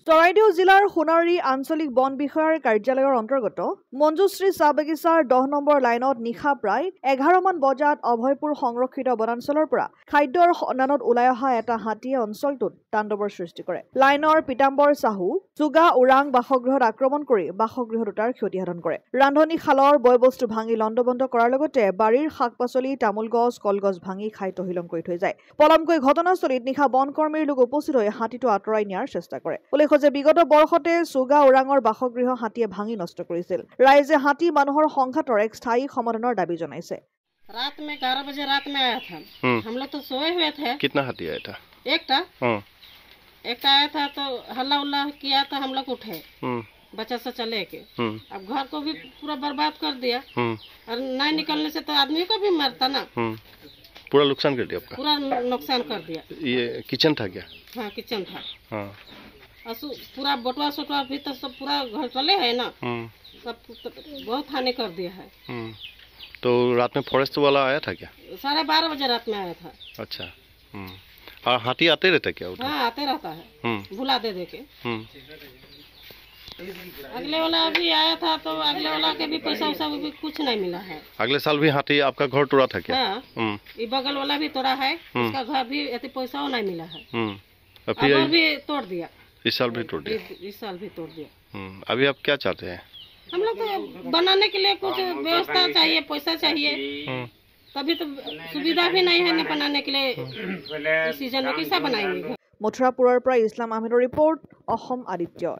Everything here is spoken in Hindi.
চৰাইদেউ জিলাৰ সোণাৰী আঞ্চলিক বন বিষয়াৰ কাৰ্যালয়ৰ অন্তৰ্গত মঞ্জুশ্ৰী চাহ বাগিচাৰ 10 নম্বৰ লাইনত নিশা প্ৰায় 11 মান বজাত অভয়পুৰ সংৰক্ষিত বনাঞ্চলৰ পৰা খাদ্যৰ সন্ধানত ওলাই অহা এটা হাতীয়ে অঞ্চলটোত তাণ্ডৱৰ সৃষ্টি কৰে। লাইনৰ পিতাম্বৰ চাহু চুগা ওৰাং বাসগৃহত আক্ৰমণ কৰি বাসগৃহ দুটাৰ ক্ষতিসাধন কৰে। ৰান্ধনী খালৰ বয়বস্তু ভাঙি লণ্ডভণ্ড কৰাৰ লগতে বাৰীৰ শাক-পাচলি তামোল গছ কলগছ ভাঙি খাই তহিলং কৰি থৈ যায়। পলমকৈ ঘটনাস্থলীত নিশা বনকৰ্মীৰ লোক উপস্থিত হৈ হাতীটো আঁতৰাই নিয়াৰ চেষ্টা কৰে। যে বিগত বৰ্ষতে চুগা ওৰাঙৰ বাসগৃহ হাতীয়ে ভাঙি নষ্ট কৰিছিল। ৰাইজে হাতী মানুহৰ সংঘাতৰ এক স্থায়ী সমাধানৰ দাবী জনাইছে। रात में 11 बजे रात में आया था। हम लोग तो सोए हुए थे। कितना हाथी आया था? एक आया था तो हल्ला उल्ला किया तो हम लोग उठे बच्चा से चले के। अब घर को भी पूरा बर्बाद कर दिया और नहीं निकलने से तो आदमी को भी मरता ना। पूरा नुकसान कर दिया आपका? पूरा नुकसान कर दिया। ये किचन था क्या? हाँ किचन था। पूरा बटुआ सटुआ भी तो सब पूरा घर चले है ना। सब बहुत हानि कर दिया है। तो रात में फॉरेस्ट वाला आया था क्या? 12:30 बजे रात में आया था। अच्छा। और हाथी आते रहता क्या? हाँ आते रहता है। भुला दे के। अगले वाला अभी आया था तो अगले वाला के भी पैसा वैसा भी कुछ नहीं मिला है। अगले साल भी हाथी आपका घर तोड़ा था क्या? हाँ ये बगल वाला भी तोड़ा है। उसका घर भी पैसा नहीं मिला है। फिर भी तोड़ दिया। इस साल भी तोड़ दिया। इस साल भी तोड़ दिया। अभी आप क्या चाहते हैं? हम लोग तो बनाने के लिए कुछ व्यवस्था चाहिए, पैसा चाहिए। तभी तो सुविधा भी नहीं है ना बनाने के लिए। सीजन में कैसा बनाएंगे? मथुरापुरर पर इस्लाम अहमेदर रिपोर्ट, अहोम आदित्य।